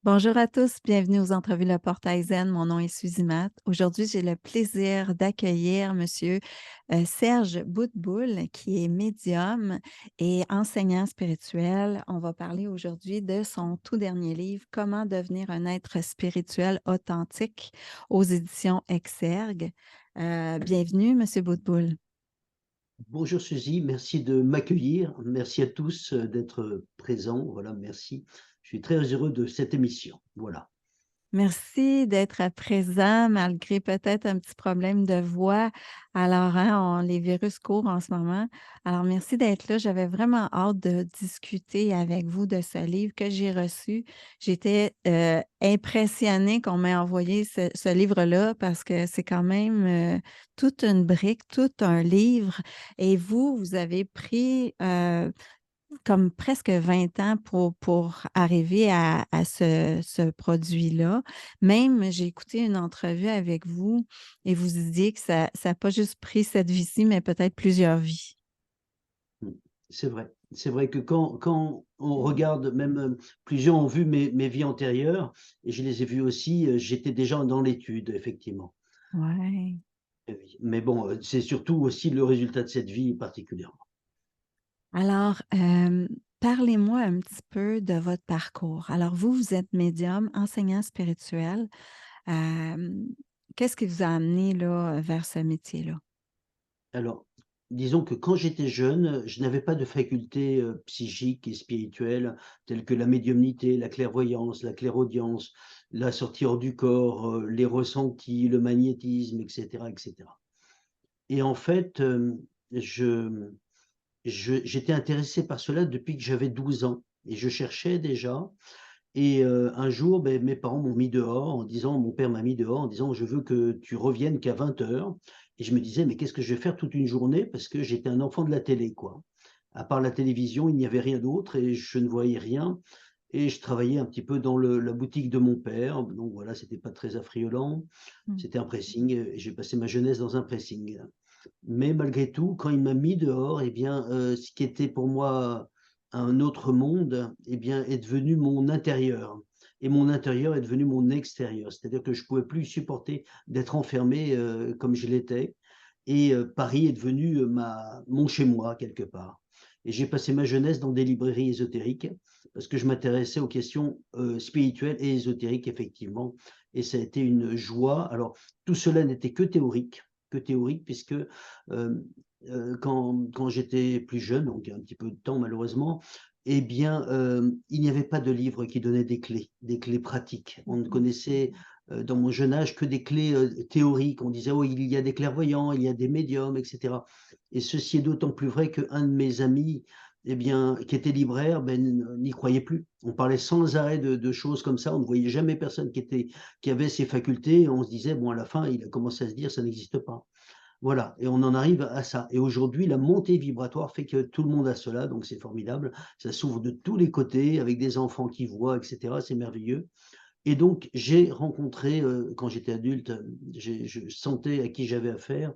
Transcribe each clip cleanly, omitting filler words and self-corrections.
Bonjour à tous, bienvenue aux entrevues Le Portail Zen. Mon nom est Suzy Matt. Aujourd'hui, j'ai le plaisir d'accueillir Monsieur Serge Boutboul, qui est médium et enseignant spirituel. On va parler aujourd'hui de son tout dernier livre, Comment devenir un être spirituel authentique, aux éditions Exergue. Bienvenue, Monsieur Boutboul. Bonjour Suzy, merci de m'accueillir. Merci à tous d'être présents. Voilà, merci. Je suis très heureux de cette émission. Voilà. Merci d'être présent malgré peut-être un petit problème de voix. Alors, hein, les virus courent en ce moment. Alors, merci d'être là. J'avais vraiment hâte de discuter avec vous de ce livre que j'ai reçu. J'étais impressionnée qu'on m'ait envoyé ce livre-là parce que c'est quand même toute une brique, tout un livre. Et vous avez pris comme presque 20 ans pour arriver à ce produit-là. Même, j'ai écouté une entrevue avec vous et vous disiez que ça n'a pas juste pris cette vie-ci, mais peut-être plusieurs vies. Mm. C'est vrai. C'est vrai que quand on regarde, même plusieurs ont vu mes vies antérieures, et je les ai vues aussi, j'étais déjà dans l'étude, effectivement. Ouais. Eh oui. Mais bon, c'est surtout aussi le résultat de cette vie particulièrement. Alors, parlez-moi un petit peu de votre parcours. Alors, vous êtes médium, enseignant spirituel. Euh, Qu'est-ce qui vous a amené là, vers ce métier-là? Alors, disons que quand j'étais jeune, je n'avais pas de facultés, psychiques et spirituelles telles que la médiumnité, la clairvoyance, la clairaudience, la sortie hors du corps, les ressentis, le magnétisme et cetera et cetera. Et en fait, j'étais intéressé par cela depuis que j'avais 12 ans et je cherchais déjà. Et un jour, beh, mes parents m'ont mis dehors en disant mon père m'a mis dehors en disant: «Je veux que tu reviennes qu'à 20 heures.» Et je me disais: «Mais qu'est-ce que je vais faire toute une journée?» parce que j'étais un enfant de la télé, quoi. À part la télévision, il n'y avait rien d'autre et je ne voyais rien et je travaillais un petit peu dans la boutique de mon père, donc voilà, c'était pas très affriolant. Mm. C'était un pressing, et j'ai passé ma jeunesse dans un pressing. Mais malgré tout, quand il m'a mis dehors, eh bien, ce qui était pour moi un autre monde, eh bien, est devenu mon intérieur et mon intérieur est devenu mon extérieur. C'est-à-dire que je pouvais plus supporter d'être enfermé, comme je l'étais et Paris est devenu, ma mon chez-moi quelque part et j'ai passé ma jeunesse dans des librairies ésotériques parce que je m'intéressais aux questions, spirituelles et ésotériques effectivement et ça a été une joie. Alors tout cela n'était que théorique puisque, quand j'étais plus jeune, donc il y a un petit peu de temps malheureusement, eh bien, il n'y avait pas de livre qui donnait des clés pratiques. On ne Mhm. connaissait, dans mon jeune âge que des clés, théoriques. On disait: «Oh, il y a des clairvoyants, il y a des médiums» et cetera et ceci est d'autant plus vrai qu'un de mes amis, eh bien, qui était libraire, ben, n'y croyait plus. On parlait sans arrêt de choses comme ça. On ne voyait jamais personne qui avait ces facultés. On se disait: «Bon, à la fin, il a commencé à se dire: "Ça n'existe pas".» Voilà et on en arrive à ça et aujourd'hui, la montée vibratoire fait que tout le monde a cela, donc c'est formidable. Ça s'ouvre de tous les côtés avec des enfants qui voient et cetera, c'est merveilleux et donc j'ai rencontré, quand j'étais adulte, je sentais à qui j'avais affaire.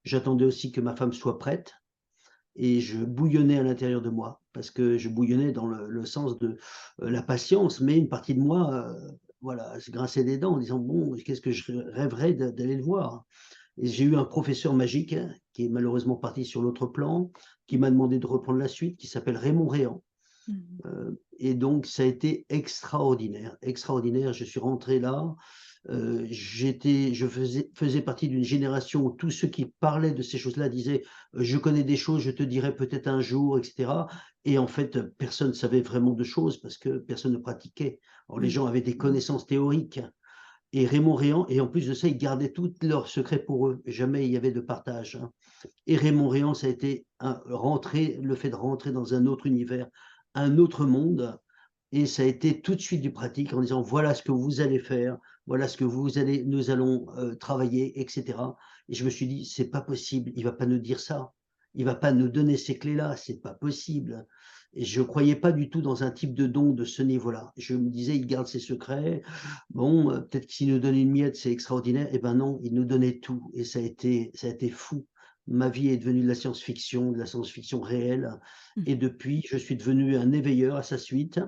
J'attendais aussi que ma femme soit prête et je bouillonnais à l'intérieur de moi parce que je bouillonnais dans le sens de, la patience, mais une partie de moi, voilà, se grinçait des dents en disant: «Bon, qu'est-ce que je rêverais d'aller le voir?» Et j'ai eu un professeur magique, hein, qui est malheureusement parti sur l'autre plan, qui m'a demandé de reprendre la suite, qui s'appelle Raymond Réan. Mhm. Et donc ça a été extraordinaire, extraordinaire. Je suis rentré là, je faisais partie d'une génération où tous ceux qui parlaient de ces choses-là disaient: «Je connais des choses, je te dirai peut-être un jour» et cetera et en fait, personne ne savait vraiment de choses parce que personne ne pratiquait. Alors les Mhm. gens avaient des connaissances théoriques et Raymond Réan et en plus de ça, ils gardaient tous leurs secrets pour eux. Jamais il y avait de partage, hein. Et Raymond Réan, ça a été le fait de rentrer dans un autre univers, un autre monde et ça a été tout de suite du pratique en disant: «Voilà ce que vous allez faire, voilà ce que nous allons, travailler» et cetera et je me suis dit: «C'est pas possible, il va pas nous dire ça. Il va pas nous donner ces clés-là, c'est pas possible» et je croyais pas du tout dans un type de don de ce niveau-là. Je me disais: «Il garde ses secrets, bon, peut-être que s'il nous donne une miette, c'est extraordinaire» et ben non, il nous donnait tout et ça a été fou. Ma vie est devenue de la science-fiction réelle et depuis, je suis devenu un éveilleur à sa suite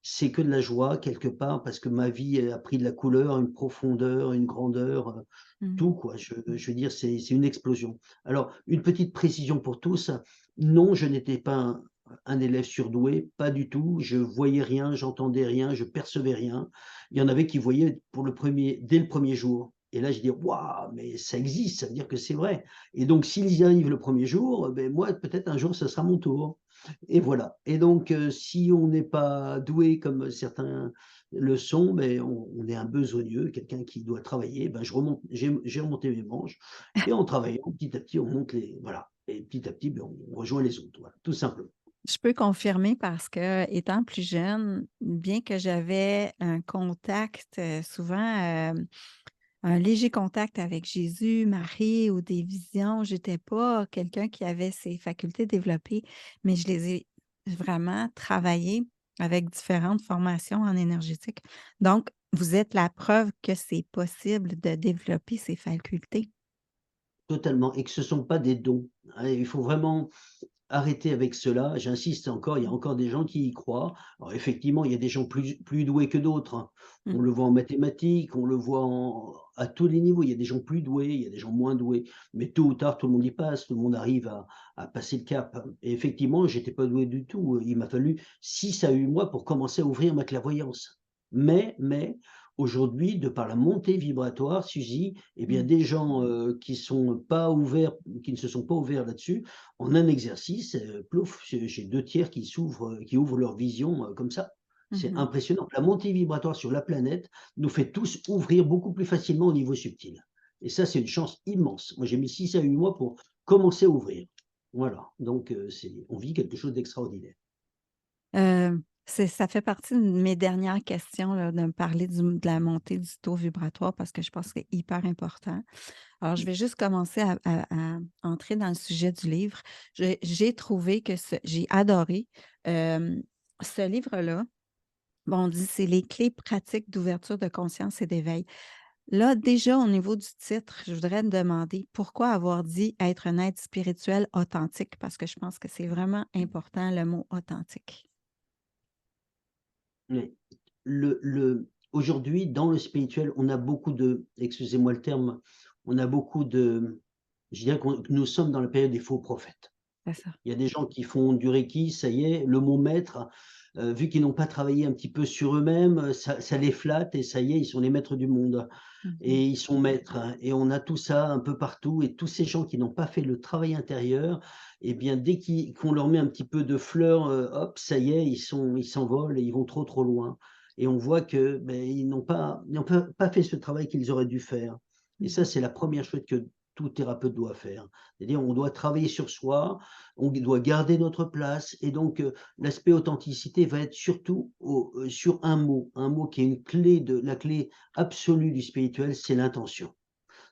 c'est que de la joie quelque part parce que ma vie, elle a pris de la couleur, une profondeur, une grandeur, Mmh. tout quoi. Je veux dire, c'est une explosion. Alors, une petite précision pour tous, non, je n'étais pas un élève surdoué, pas du tout. Je voyais rien, j'entendais rien, je percevais rien. Il y en avait qui voyaient pour le premier dès le premier jour et là, je dis: «Waouh, mais ça existe, ça veut dire que c'est vrai» et donc s'ils y arrivent le premier jour, beh, moi, peut-être un jour, ce sera mon tour et voilà et donc si on n'est pas doué comme certains le sont, beh, on est un besogneux, quelqu'un qui doit travailler, ben, j'ai remonté mes manches et en travaillant, petit à petit, on monte les voilà et petit à petit, beh, on rejoint les autres, voilà, tout simplement. Je peux confirmer parce que étant plus jeune, bien que j'avais un contact, souvent, un léger contact avec Jésus, Marie ou des visions, j'étais pas quelqu'un qui avait ces facultés développées, mais je les ai vraiment travaillées avec différentes formations en énergétique. Donc, vous êtes la preuve que c'est possible de développer ces facultés. Totalement et que ce sont pas des dons, hein, il faut vraiment arrêter avec cela, j'insiste encore, il y a encore des gens qui y croient. Alors effectivement, il y a des gens plus doués que d'autres, hein. Mmh. On le voit en mathématiques, on le voit à tous les niveaux. Il y a des gens plus doués, il y a des gens moins doués, mais tôt ou tard, tout le monde y passe, tout le monde arrive à passer le cap et effectivement, j'étais pas doué du tout. Il m'a fallu 6 à 8 mois pour commencer à ouvrir ma clairvoyance. Mais aujourd'hui, de par la montée vibratoire, Suzy, eh bien Mmh. des gens, qui sont pas ouverts, qui ne se sont pas ouverts là-dessus, en un exercice, plouf, j'ai 2 tiers qui ouvrent leur vision, comme ça. C'est Mmh. impressionnant. La montée vibratoire sur la planète nous fait tous ouvrir beaucoup plus facilement au niveau subtil et ça, c'est une chance immense. Moi, j'ai mis 6 à 8 mois pour commencer à ouvrir. Voilà, donc on vit quelque chose d'extraordinaire. Ça fait partie de mes dernières questions, là, de me parler de la montée du taux vibratoire parce que je pense que c'est hyper important. Alors, je vais juste commencer à entrer dans le sujet du livre. J'ai trouvé que j'ai adoré, ce livre-là. Bon, on dit: «C'est les clés pratiques d'ouverture de conscience et d'éveil». Là, déjà, au niveau du titre, je voudrais te demander pourquoi avoir dit être un être spirituel authentique? Parce que je pense que c'est vraiment important, le mot authentique. Mais aujourd'hui, dans le spirituel, on a beaucoup de excusez-moi le terme, on a beaucoup de je dirais que nous sommes dans la période des faux prophètes. C'est ça. Il y a des gens qui font du reiki, ça y est, le mot maître, vu qu'ils n'ont pas travaillé un petit peu sur eux-mêmes, ça les flatte et ça y est, ils sont les maîtres du monde Mmh. et ils sont maîtres, hein et on a tout ça un peu partout et tous ces gens qui n'ont pas fait le travail intérieur et bien dès qu'on leur met un petit peu de fleurs, hop, ça y est, ils s'envolent et ils vont trop, trop loin et on voit que, beh, ils n'ont pas fait ce travail qu'ils auraient dû faire et ça, Mmh. c'est la première chose que tout thérapeute doit faire. C'est-à-dire on doit travailler sur soi, on doit garder notre place et donc l'aspect authenticité va être surtout sur un mot qui est une clé de la clé absolue du spirituel, c'est l'intention.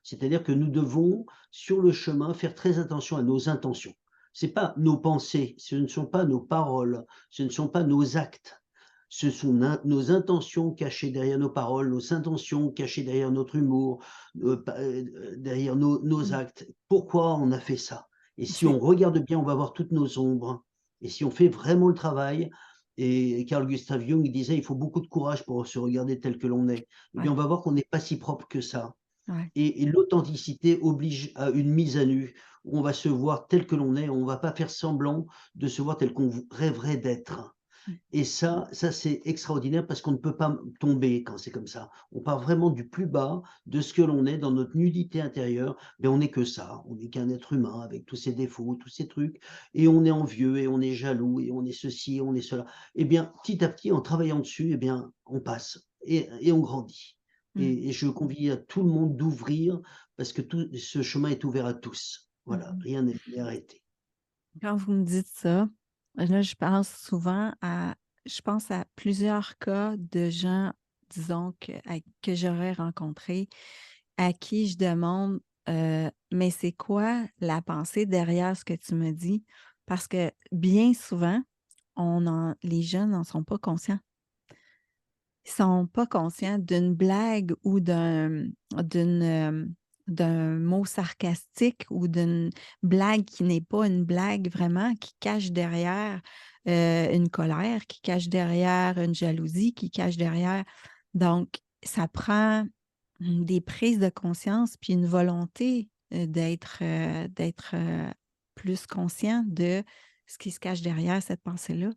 C'est-à-dire que nous devons, sur le chemin, faire très attention à nos intentions. C'est pas nos pensées, ce ne sont pas nos paroles, ce ne sont pas nos actes. Ce sont nos intentions cachées derrière nos paroles, nos intentions cachées derrière notre humour, derrière nos Mmh. actes. Pourquoi on a fait ça? Et si C'est on regarde bien, on va voir toutes nos ombres. Et si on fait vraiment le travail, et Carl Gustav Jung il disait: «Il faut beaucoup de courage pour se regarder tel que l'on est». Eh bien, ouais, on va voir qu'on n'est pas si propre que ça. ouais. Et l'authenticité oblige à une mise à nu, où on va se voir tel que l'on est, on va pas faire semblant de se voir tel qu'on rêverait d'être. Mmh. Et ça c'est extraordinaire parce qu'on ne peut pas tomber quand c'est comme ça. On part vraiment du plus bas de ce que l'on est dans notre nudité intérieure, mais on n'est que ça, on n'est qu'un être humain avec tous ses défauts, tous ses trucs et on est envieux et on est jaloux et on est ceci et on est cela. Eh bien, petit à petit, en travaillant dessus, eh bien, on passe et on grandit Mmh. et je convie à tout le monde d'ouvrir parce que tout ce chemin est ouvert à tous. Voilà, Mmh. rien n'est arrêté. Quand vous me dites ça, là, je pense à plusieurs cas de gens, disons, que j'aurais rencontrés, à qui je demande, «Mais c'est quoi la pensée derrière ce que tu me dis?» Parce que bien souvent, les jeunes n'en sont pas conscients. Ils sont pas conscients d'une blague ou d'une, d'un mot sarcastique ou d'une blague qui n'est pas une blague vraiment, qui cache derrière, une colère qui cache derrière, une jalousie qui cache derrière. Donc, ça prend des prises de conscience puis une volonté d'être plus conscient de ce qui se cache derrière cette pensée-là.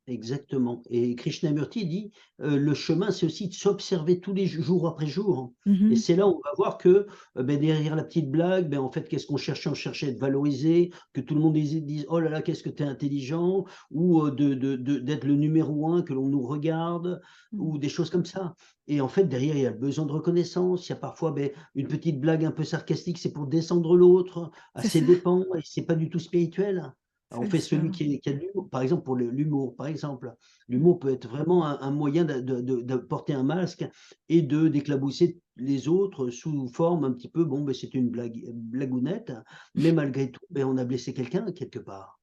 Exactement et Krishnamurti dit, «Le chemin, c'est aussi de s'observer tous les jours après jour» et Mhm. c'est là où on va voir que, derrière la petite blague, en fait, qu'est-ce qu'on cherchait? On cherchait à être valorisé, que tout le monde dise: «Oh là là, qu'est-ce que tu es intelligent» ou, d'être le numéro un, que l'on nous regarde Mm. ou des choses comme ça et en fait, derrière, il y a le besoin de reconnaissance. Il y a parfois, une petite blague un peu sarcastique, c'est pour descendre l'autre à C'est ses ça, dépens et c'est pas du tout spirituel. Alors, on c'est fait ça. celui qui a de l'humour. Par exemple, pour l'humour, par exemple. Mm. L'humour peut être vraiment un moyen de porter un masque et de d'éclabousser les autres sous forme un petit peu, c'était une blagounette, mais malgré tout, on a blessé quelqu'un quelque part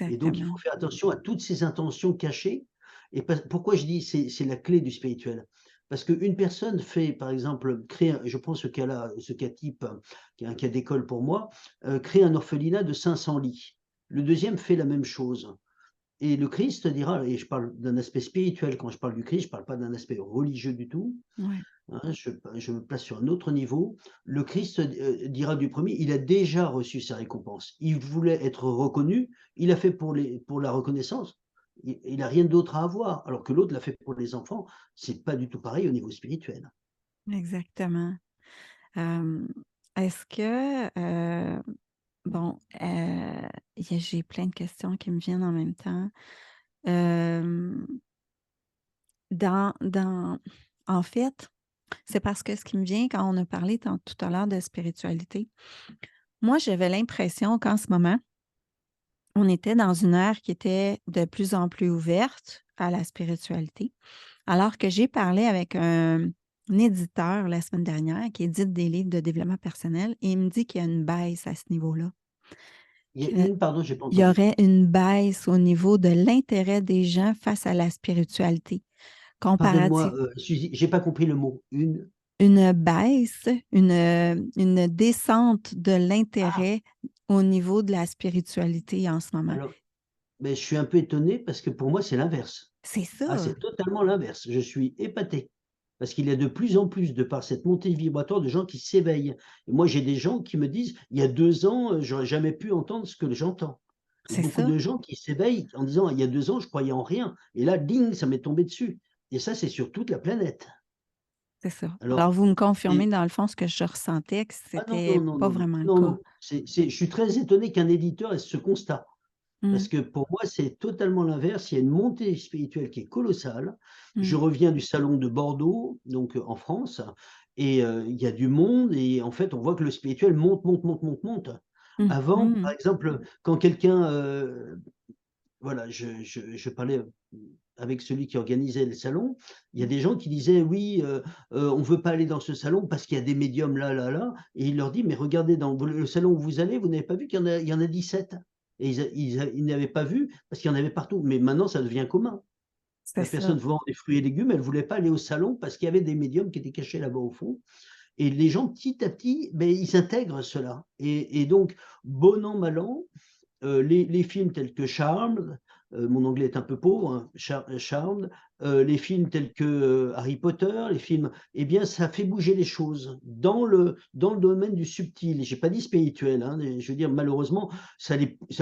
et donc il faut Exactement. faire attention à toutes ces intentions cachées et pourquoi je dis c'est la clé du spirituel? Parce qu'une personne fait, par exemple, crée un je prends ce cas type, qui est un cas d'école pour moi, crée un orphelinat de 500 lits. Le deuxième fait la même chose. Et le Christ dira et je parle d'un aspect spirituel quand je parle du Christ, je parle pas d'un aspect religieux du tout, Ouais, hein, je me place sur un autre niveau. Le Christ, dira du premier, il a déjà reçu sa récompense. Il voulait être reconnu, il a fait pour la reconnaissance, il a rien d'autre à avoir, alors que l'autre l'a fait pour les enfants. C'est pas du tout pareil au niveau spirituel. exactement. Euh, Est-ce que, bon, j'ai plein de questions qui me viennent en même temps. Euh, dans, en fait, c'est parce que ce qui me vient quand on a parlé tout à l'heure de spiritualité, moi, j'avais l'impression qu'en ce moment, on était dans une ère qui était de plus en plus ouverte à la spiritualité, alors que j'ai parlé avec un éditeur la semaine dernière qui édite des livres de développement personnel et il me dit qu'il y a une baisse à ce niveau-là, Il y a qu'il une pardon, j'ai pas y entendu. aurait une baisse au niveau de l'intérêt des gens face à la spiritualité Pardonne-moi, comparative. Suzy, j'ai pas compris le mot. Une baisse, une descente de Ah! l'intérêt au niveau de la spiritualité en ce moment. Alors, je suis un peu étonné parce que pour moi, c'est l'inverse. C'est Ah, ça, c'est totalement l'inverse. Je suis épaté. Parce qu'il y a de plus en plus, de par cette montée vibratoire, de gens qui s'éveillent. Et moi, j'ai des gens qui me disent: «Il y a 2 ans, j'aurais jamais pu entendre ce que j'entends». Il y a c'est beaucoup ça, de gens qui s'éveillent en disant: «Il y a 2 ans, je croyais en rien et là, ding, ça m'est tombé dessus» et ça, c'est sur toute la planète. c'est ça. Alors Alors, vous me confirmez et dans le fond ce que je ressentais, que ah non, non, c'était non, pas non, non, vraiment le non, cas. non, je suis très étonné qu'un éditeur ait ce constat. Parce Mmh, que pour moi, c'est totalement l'inverse. Il y a une montée spirituelle qui est colossale. Je mmh, reviens du salon de Bordeaux, donc en France et il y a du monde et en fait, on voit que le spirituel monte, monte, monte, monte, monte. mmh, Avant, par mmh, exemple, quand quelqu'un, voilà, je parlais, avec celui qui organisait le salon, il y a mmh. des gens qui disaient: «Oui, on veut pas aller dans ce salon parce qu'il y a des médiums là, là, là» et il leur dit: «Mais regardez dans le salon où vous allez, vous n'avez pas vu qu'il y en a 17 et ils n'avaient pas vu parce qu'il y en avait partout. Mais maintenant ça devient commun. C'est La ça. personne vend des fruits et légumes, elle voulait pas aller au salon parce qu'il y avait des médiums qui étaient cachés là-bas au fond et les gens petit à petit, ils intègrent cela et donc bon an, mal an, les films tels que Charmed, mon anglais est un peu pauvre, hein, Charmed, les films tels que, Harry Potter, les films ça fait bouger les choses dans le domaine du subtil. J'ai pas dit spirituel, hein, mais je veux dire malheureusement, ça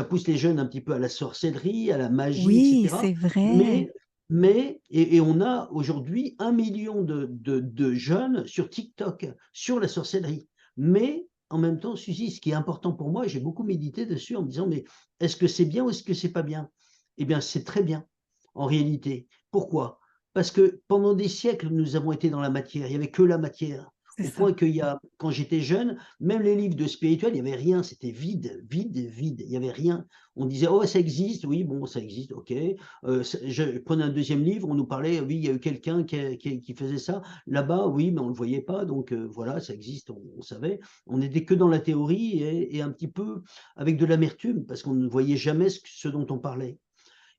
pousse les jeunes un petit peu à la sorcellerie, à la magie et Oui, cetera. c'est vrai. Mais on a aujourd'hui 1 million de jeunes sur TikTok, sur la sorcellerie. Mais en même temps, Suzy, ce qui est important pour moi, j'ai beaucoup médité dessus en me disant: «Mais est-ce que c'est bien ou est-ce que c'est pas bien?» Eh bien, c'est très bien, en réalité. Pourquoi? Parce que pendant des siècles, nous avons été dans la matière, il y avait que la matière. C'est Au ça. point qu'il y a quand j'étais jeune, même les livres de spirituel, il y avait rien, c'était vide, vide, vide, il y avait rien. On disait: «Oh, ça existe, oui, bon, ça existe, OK». C je prenais un deuxième livre, on nous parlait: «Oui, il y a eu quelqu'un qui faisait ça là-bas, oui, mais on ne le voyait pas, donc voilà, ça existe», on savait. On n'était que dans la théorie et un petit peu avec de l'amertume parce qu'on ne voyait jamais ce dont on parlait.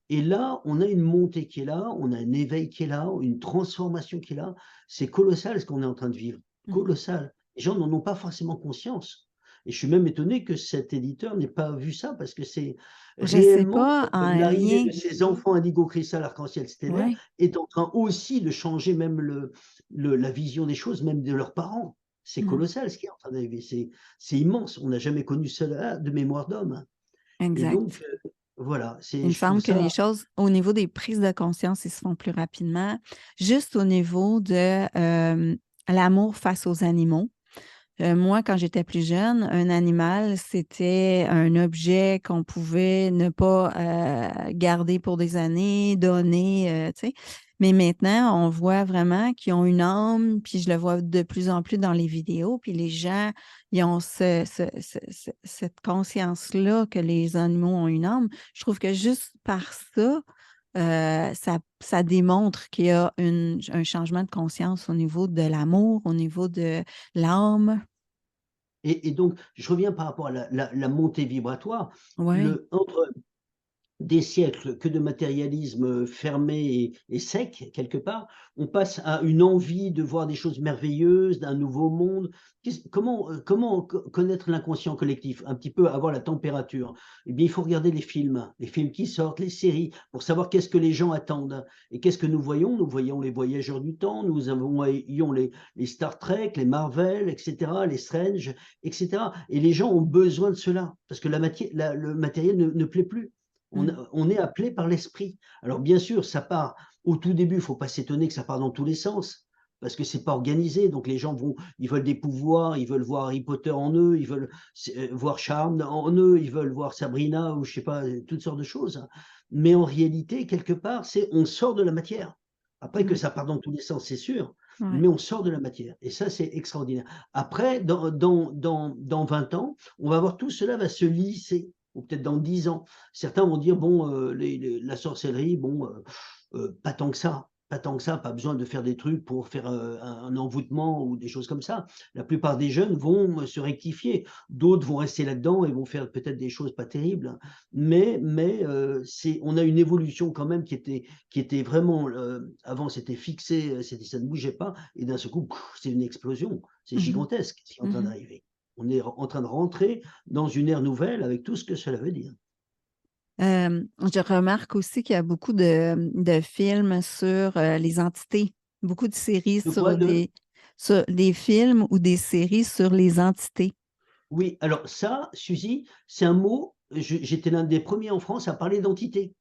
Et là, on a une montée qui est là, on a un éveil qui est là, une transformation qui est là. C'est colossal ce qu'on est en train de vivre, Mmh. colossal. Les gens n'en ont pas forcément conscience Et je suis même étonné que cet éditeur n'ait pas vu ça, parce que c'est Je sais réellement pas en l'arrivée lien de ces enfants indigo cristal arc-en-ciel stellaire ouais, est en train aussi de changer même la vision des choses, même de leurs parents. C'est mmh, colossal ce qui est en train d'arriver, c'est immense. On n'a jamais connu cela de mémoire d'homme. Et donc, exact. voilà, Il me je trouve semble que ça. les choses, au niveau des prises de conscience, ils se font plus rapidement. Juste au niveau de l'amour face aux animaux. Moi, quand j'étais plus jeune, un animal, c'était un objet qu'on pouvait ne pas garder pour des années, donner, tu sais. Mais maintenant, on voit vraiment qu'ils ont une âme, puis je le vois de plus en plus dans les vidéos, puis les gens, ils ont cette conscience-là que les animaux ont une âme. Je trouve que juste par ça, ça démontre qu'il y a un changement de conscience au niveau de l'amour, au niveau de l'âme. Et donc, je reviens par rapport à la montée vibratoire. Oui, Entre des siècles que de matérialisme fermé et sec, quelque part, on passe à une envie de voir des choses merveilleuses, d'un nouveau monde. Comment connaître l'inconscient collectif? Un petit peu avoir la température. Eh bien, il faut regarder les films qui sortent, les séries, pour savoir qu'est-ce que les gens attendent. Et qu'est-ce que nous voyons? Nous voyons les voyageurs du temps, voyons les Star Trek, les Marvel, etc., les Strange, etc. Et les gens ont besoin de cela, parce que le matériel ne plaît plus. mmh, On est appelé par l'esprit. Alors bien sûr, ça part au tout début, il ne faut pas s'étonner que ça part dans tous les sens, parce que c'est pas organisé. Donc les gens ils veulent des pouvoirs, ils veulent voir Harry Potter en eux, ils veulent voir Charme en eux, ils veulent voir Sabrina ou je sais pas, toutes sortes de choses. Mais en réalité, quelque part, on sort de la matière. Après que mmh, ça part dans tous les sens, c'est sûr, ouais. mais on sort de la matière. Et ça, c'est extraordinaire. Après, dans 20 ans, on va voir tout cela va se lisser, ou peut-être dans 10 ans. Certains vont dire: «Bon, la sorcellerie, bon, pas tant que ça, pas tant que ça, pas besoin de faire des trucs pour faire, un envoûtement ou des choses comme ça». La plupart des jeunes vont, se rectifier. D'autres vont rester là-dedans et vont faire peut-être des choses pas terribles. Mais on a une évolution quand même qui était vraiment, avant c'était fixé, ça ne bougeait pas et d'un seul coup, c'est une explosion. C'est Mmh gigantesque ce qui est en mh. train Mmh. d'arriver. On est en train de rentrer dans une ère nouvelle avec tout ce que cela veut dire. Je remarque aussi qu'il y a beaucoup de films sur, les entités, beaucoup de séries De quoi? sur des films ou des séries sur les entités. Oui, alors ça, Suzy, c'est un mot, j'étais l'un des premiers en France à parler d'entité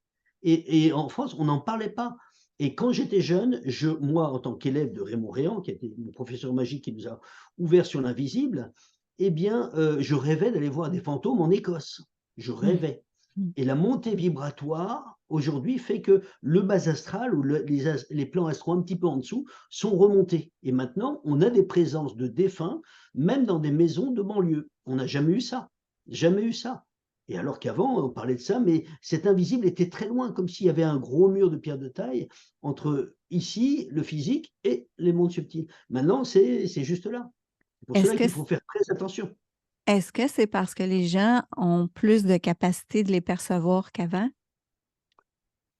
et en France, on n'en parlait pas et quand j'étais jeune, moi, en tant qu'élève de Raymond Réan, qui était mon professeur magique qui nous a ouvert sur l'invisible, eh bien, je rêvais d'aller voir des fantômes en Écosse. Je Mmh. rêvais. Mmh. Et la montée vibratoire, aujourd'hui, fait que le bas astral ou les plans astraux un petit peu en dessous sont remontés. Et maintenant, on a des présences de défunts, même dans des maisons de banlieue. On n'a jamais eu ça. Jamais eu ça. Et alors qu'avant, on parlait de ça, mais cet invisible était très loin, comme s'il y avait un gros mur de pierre de taille entre ici, le physique, et les mondes subtils. Maintenant, c'est juste là. C'est pour Est-ce cela que qu'il faut faire très attention. est-ce que c'est parce que les gens ont plus de capacité de les percevoir qu'avant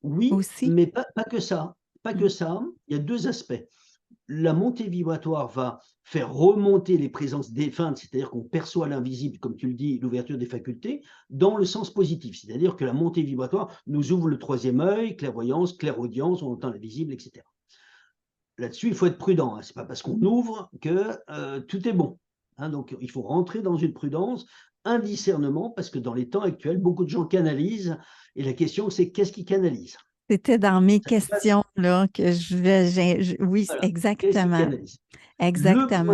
Oui, aussi? mais pas que ça. Pas que Mmh. ça. Il y a 2 aspects. La montée vibratoire va faire remonter les présences défuntes, c'est-à-dire qu'on perçoit l'invisible, comme tu le dis, l'ouverture des facultés, dans le sens positif. C'est-à-dire que la montée vibratoire nous ouvre le troisième œil, clairvoyance, clairaudience, on entend l'invisible, etc. Là-dessus, il faut être prudent, hein. C'est pas parce qu'on ouvre que tout est bon, hein. Donc, il faut rentrer dans une prudence, un discernement, parce que dans les temps actuels, beaucoup de gens canalisent, et la question, c'est qu'est-ce qu'ils canalisent? C'était dans mes Ça dépasse. questions là que oui, Voilà, qu'est-ce qu'ils exactement, canalisent? exactement.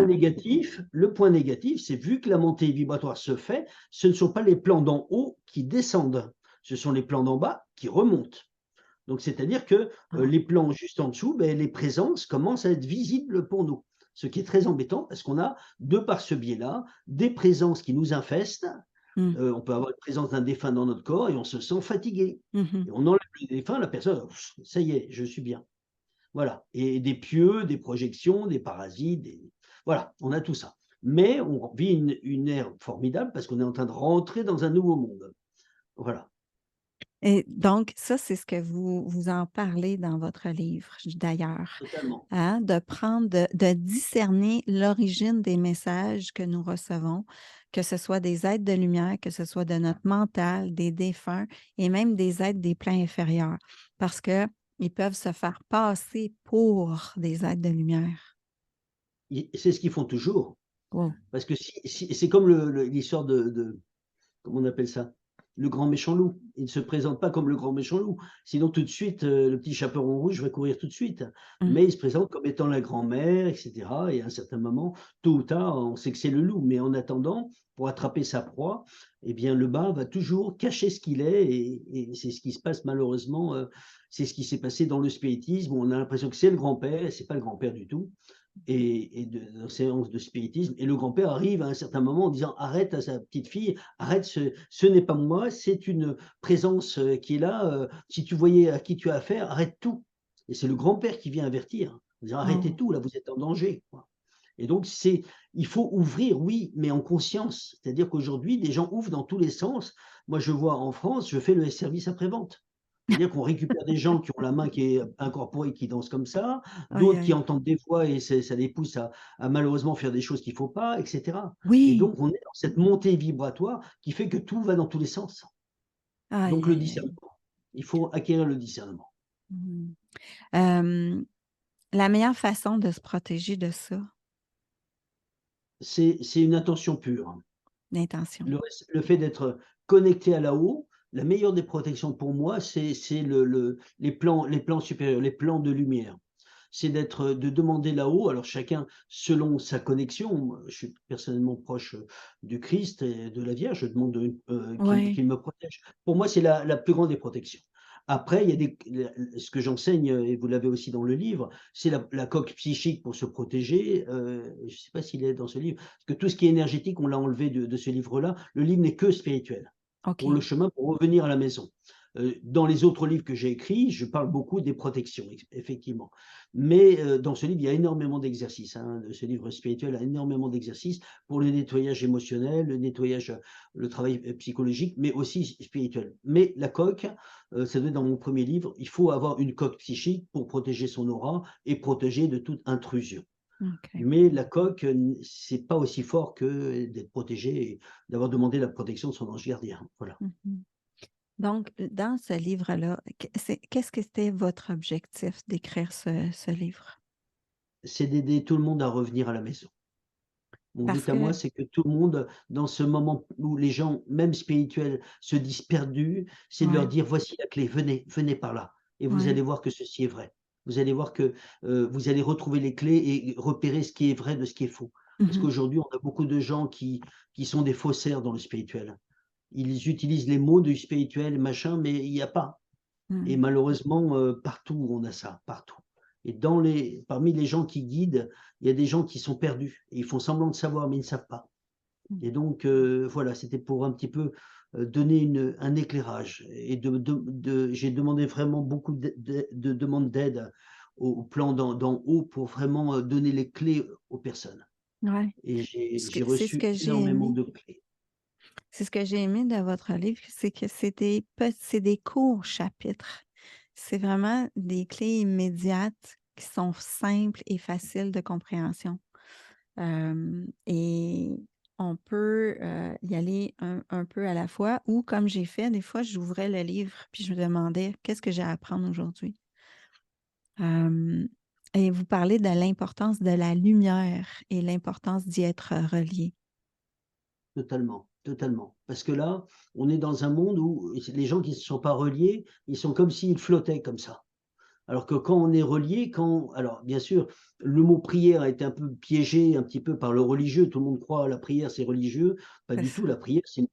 Le point négatif, c'est vu que la montée vibratoire se fait, ce ne sont pas les plans d'en haut qui descendent, ce sont les plans d'en bas qui remontent. Donc c'est-à-dire que, Ah. les plans juste en dessous, beh, les présences commencent à être visibles pour nous. Ce qui est très embêtant parce qu'on a, de par ce biais-là, des présences qui nous infestent. Mmh. On peut avoir une présence d'un défunt dans notre corps et on se sent fatigué Mmh. et on enlève le défunt, la personne: «Ça y est, je suis bien». Voilà, et des pieux, des projections, des parasites, voilà, on a tout ça. Mais on vit une ère formidable parce qu'on est en train de rentrer dans un nouveau monde. Voilà. Et donc ça, c'est ce que vous en parlez dans votre livre, d'ailleurs, Totalement. hein, de prendre de discerner l'origine des messages que nous recevons, que ce soit des êtres de lumière, que ce soit de notre mental, des défunts et même des êtres des plans inférieurs, parce qu'ils peuvent se faire passer pour des êtres de lumière. Et c'est ce qu'ils font toujours. Wow. Parce que si c'est comme l'histoire de comment on appelle ça? Le grand méchant loup. Il ne se présente pas comme le grand méchant loup. Sinon tout de suite, le petit chaperon rouge va courir tout de suite. Mmh. Mais il se présente comme étant la grand-mère et cetera et à un certain moment, tôt ou tard, on sait que c'est le loup. Mais en attendant, pour attraper sa proie, eh bien le bas va toujours cacher ce qu'il est et c'est ce qui se passe malheureusement, c'est ce qui s'est passé dans le spiritisme où on a l'impression que c'est le grand-père et c'est pas le grand-père du tout et de séances de spiritisme et le grand-père arrive à un certain moment en disant: «Arrête» à sa petite fille: «Arrête, ce n'est pas moi, c'est une présence, qui est là, si tu voyais à qui tu as affaire, arrête tout» et c'est le grand-père qui vient avertir, en disant: «Arrêtez Oh. tout, là, vous êtes en danger, quoi» et donc il faut ouvrir, oui, mais en conscience. C'est-à-dire qu'aujourd'hui, les gens ouvrent dans tous les sens. Moi, je vois en France, je fais le service après-vente. C'est-à-dire qu'on récupère des gens qui ont la main qui est incorporée, qui dansent comme ça, Aïe, d'autres qui aïe. entendent des voix et ça les pousse à malheureusement faire des choses qu'il ne faut pas, et cetera. Et Oui! donc on est dans cette montée vibratoire qui fait que tout va dans tous les sens. Aïe, Donc le aïe, aïe. discernement. Il faut acquérir le discernement. Mmh. Hem, la meilleure façon de se protéger de ça, C'est une intention pure. l'intention. Le fait d'être connecté à là-haut, la meilleure des protections pour moi, c'est les plans supérieurs, les plans de lumière. C'est de demander là-haut, alors chacun selon sa connexion. Moi, je suis personnellement proche, du Christ et de la Vierge, je demande, Ouais, qu'il me protège. Pour moi, c'est la plus grande des protections. Après, il y a ce que j'enseigne, et vous l'avez aussi dans le livre, c'est la coque psychique pour se protéger, je ne sais pas s'il est dans ce livre, parce que tout ce qui est énergétique, on l'a enlevé de ce livre-là. Le livre n'est que spirituel, pour le OK. chemin, pour revenir à la maison. Dans les autres livres que j'ai écrits, je parle beaucoup des protections, effectivement. Mais dans ce livre, il y a énormément d'exercices, hein. Ce livre spirituel a énormément d'exercices pour le nettoyage émotionnel, le nettoyage, le travail, psychologique, mais aussi spirituel. Mais la coque, ça doit être dans mon premier livre, il faut avoir une coque psychique pour protéger son aura et protéger de toute intrusion. OK. Mais la coque, c'est pas aussi fort que d'être protégé et d'avoir demandé la protection de son ange gardien. Voilà. Mmh. Donc, dans ce livre-là, qu'est-ce que c'était votre objectif d'écrire ce livre? C'est d'aider tout le monde à revenir à la maison. Mon Parce but à moi, que c'est que tout le monde, dans ce moment où les gens, même spirituels, se disent perdus, c'est de leur ouais, dire: «Voici la clé, venez, venez par là et vous ouais. allez voir que ceci est vrai». Vous allez voir que, vous allez retrouver les clés et repérer ce qui est vrai de ce qui est faux. Parce Mmh. qu'aujourd'hui, on a beaucoup de gens qui sont des faussaires dans le spirituel. Ils utilisent les mots du spirituel, machin, mais il y a pas. Et Mmh. malheureusement, partout on a ça, partout. Et parmi les gens qui guident, il y a des gens qui sont perdus et ils font semblant de savoir, mais ils ne savent pas. Mmh. Et donc voilà, c'était pour un petit peu, donner un éclairage et j'ai demandé vraiment beaucoup de demandes d'aide au plan d'en haut pour vraiment, donner les clés aux personnes Ouais. et j'ai C'est ce reçu que j'ai énormément aimé. de clés. C'est ce que j'ai aimé de votre livre, c'est que c'est des courts chapitres. C'est vraiment des clés immédiates qui sont simples et faciles de compréhension. Et on peut, y aller un peu à la fois ou comme j'ai fait, des fois, j'ouvrais le livre puis je me demandais: «Qu'est-ce que j'ai à apprendre aujourd'hui?» Hem et vous parlez de l'importance de la lumière et l'importance d'y être relié. Totalement, totalement. Parce que là, on est dans un monde où les gens qui ne se sont pas reliés, ils sont comme s'ils flottaient comme ça. Alors que quand on est relié, alors bien sûr, le mot prière a été un peu piégé un petit peu par le religieux. Tout le monde croit à la prière, c'est religieux. Pas C'est du tout. ça. La prière, c'est une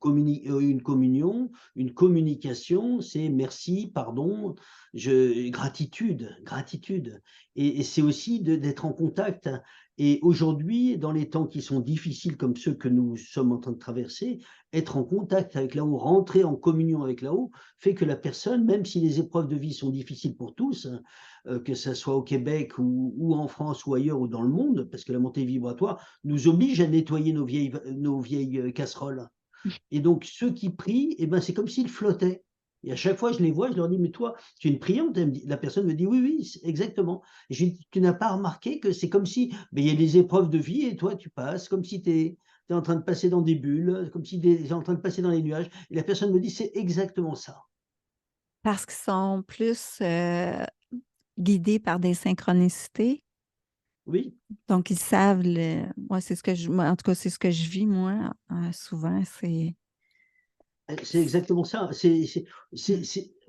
communion, une communication, c'est merci, pardon, gratitude, gratitude. Et c'est aussi d'être en contact. Et aujourd'hui, dans les temps qui sont difficiles comme ceux que nous sommes en train de traverser, être en contact avec là-haut, rentrer en communion avec là-haut, fait que la personne, même si les épreuves de vie sont difficiles pour tous, que ça soit au Québec ou en France ou ailleurs ou dans le monde, parce que la montée vibratoire nous oblige à nettoyer nos vieilles casseroles. Et donc ceux qui prient, eh ben, c'est comme s'ils flottaient. Et à chaque fois, je les vois, je leur dis: «Mais toi, tu es une priante?» Elle me dit la personne me dit: «Oui, oui, c exactement». Et je lui dis: «Tu n'as pas remarqué que c'est comme si, beh, il y a des épreuves de vie et toi tu passes comme si tu es en train de passer dans des bulles, comme si tu es en train de passer dans les nuages?» Et la personne me dit: «C'est exactement ça». Parce qu'ils sont plus, guidés par des synchronicités, Oui. donc ils savent le moi, c'est ce que je moi, en tout cas, c'est ce que je vis moi, souvent, c'est C'est exactement ça. mmh,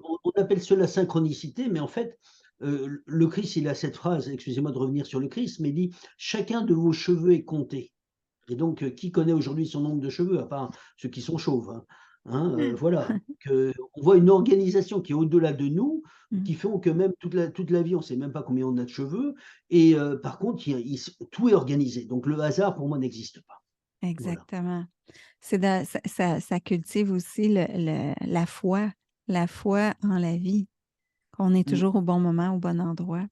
On appelle cela la synchronicité, mais en fait, le Christ, il a cette phrase, excusez-moi de revenir sur le Christ, mais il dit: «Chacun de vos cheveux est compté». Et donc, qui connaît aujourd'hui son nombre de cheveux, à part ceux qui sont chauves, hein? Hein, voilà, on voit une organisation qui est au-delà de nous, mmh, qui font que même toute la vie, on ne sait même pas combien on a de cheveux et par contre, il s tout est organisé. Donc le hasard, pour moi, n'existe pas. Voilà. exactement. C'est de ça cultive aussi la foi en la vie, qu'on est Mmh, toujours au bon moment, au bon endroit.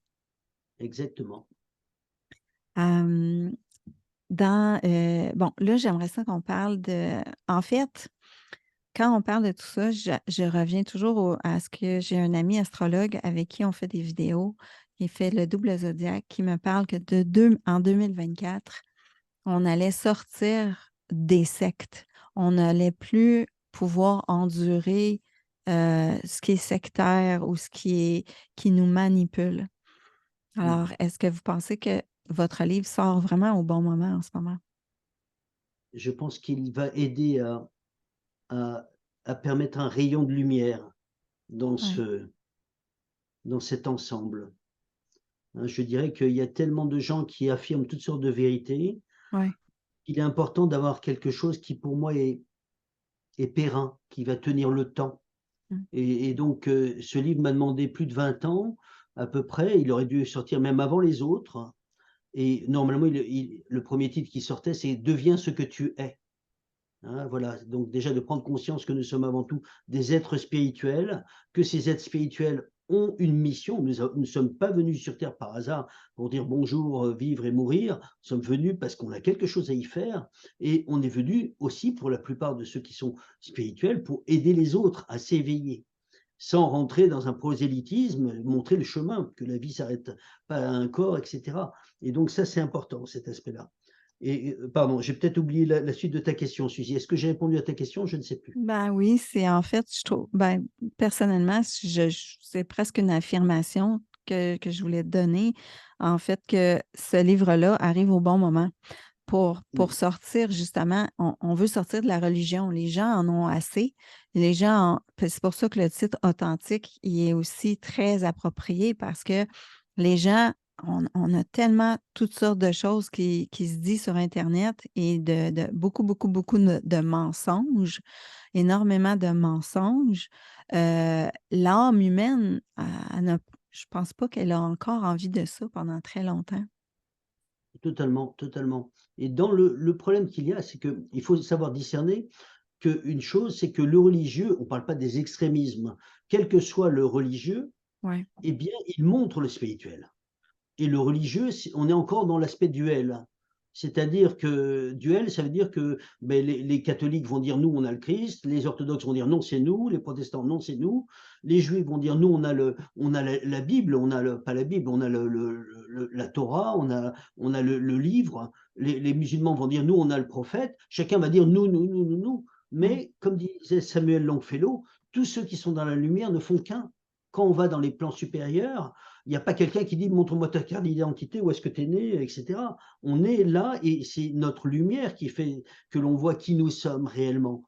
exactement. Hem, bon, là, j'aimerais ça qu'on parle en fait, quand on parle de tout ça, je reviens toujours à ce que j'ai un ami astrologue avec qui on fait des vidéos. Il fait le double zodiaque, qui me parle que en 2024, on allait sortir des sectes. On n'allait plus pouvoir endurer ce qui est sectaire ou qui nous manipule. Mmh. Alors, est-ce que vous pensez que votre livre sort vraiment au bon moment en ce moment? Je pense qu'il va aider à à permettre un rayon de lumière dans Oui, dans cet ensemble. Hein, je dirais qu'il y a tellement de gens qui affirment toutes sortes de vérités, oui. il est important d'avoir quelque chose qui pour moi est périn, qui va tenir le temps. Mmh. Et donc, ce livre m'a demandé plus de 20 ans à peu près, il aurait dû sortir même avant les autres et normalement le 1er titre qui sortait, c'est «Deviens ce que tu es». Hein, voilà, donc déjà de prendre conscience que nous sommes avant tout des êtres spirituels, que ces êtres spirituels ont une mission. Nous ne sommes pas venus sur terre par hasard pour dire bonjour, vivre et mourir. Nous sommes venus parce qu'on a quelque chose à y faire et on est venus aussi pour la plupart de ceux qui sont spirituels pour aider les autres à s'éveiller. Sans rentrer dans un prosélytisme, montrer le chemin, que la vie s'arrête pas à un corps et cetera et donc ça, c'est important cet aspect-là. Et pardon, j'ai peut-être oublié la suite de ta question, Suzy. Est-ce que j'ai répondu à ta question? Je ne sais plus. Ben oui, c'est en fait, je trouve, ben, personnellement, c'est presque une affirmation que je voulais te donner. En fait, que ce livre-là arrive au bon moment pour Oui, sortir justement, on veut sortir de la religion. Les gens en ont assez. Les gens, puis c'est pour ça que le titre authentique, il est aussi très approprié parce que les gens, on a tellement toutes sortes de choses qui se disent sur Internet et de beaucoup, beaucoup, beaucoup de mensonges, énormément de mensonges. L'âme humaine, je pense pas qu'elle a encore envie de ça pendant très longtemps. totalement, totalement et dans le problème qu'il y a, c'est qu'il faut savoir discerner qu'une chose, c'est que le religieux, on ne parle pas des extrémismes, quel que soit le religieux, Ouais. eh bien, il montre le spirituel. Et le religieux, on est encore dans l'aspect duel. C'est-à-dire que duel, ça veut dire que, beh, les catholiques vont dire: «Nous, on a le Christ», les orthodoxes vont dire: «Non, c'est nous», les protestants: «Non, c'est nous», les juifs vont dire: «Nous, on a la Bible, on a pas la Bible, on a la Torah, on a le livre». Les musulmans vont dire: «Nous, on a le prophète». Chacun va dire: «Nous, nous, nous, nous, nous». Mmh. Mais comme disait Samuel Longfellow: «Tous ceux qui sont dans la lumière ne font qu'un». Quand on va dans les plans supérieurs, il n'y a pas quelqu'un qui dit: «Montre-moi ta carte d'identité, où est-ce que tu es né?» et cetera. On est là et c'est notre lumière qui fait que l'on voit qui nous sommes réellement,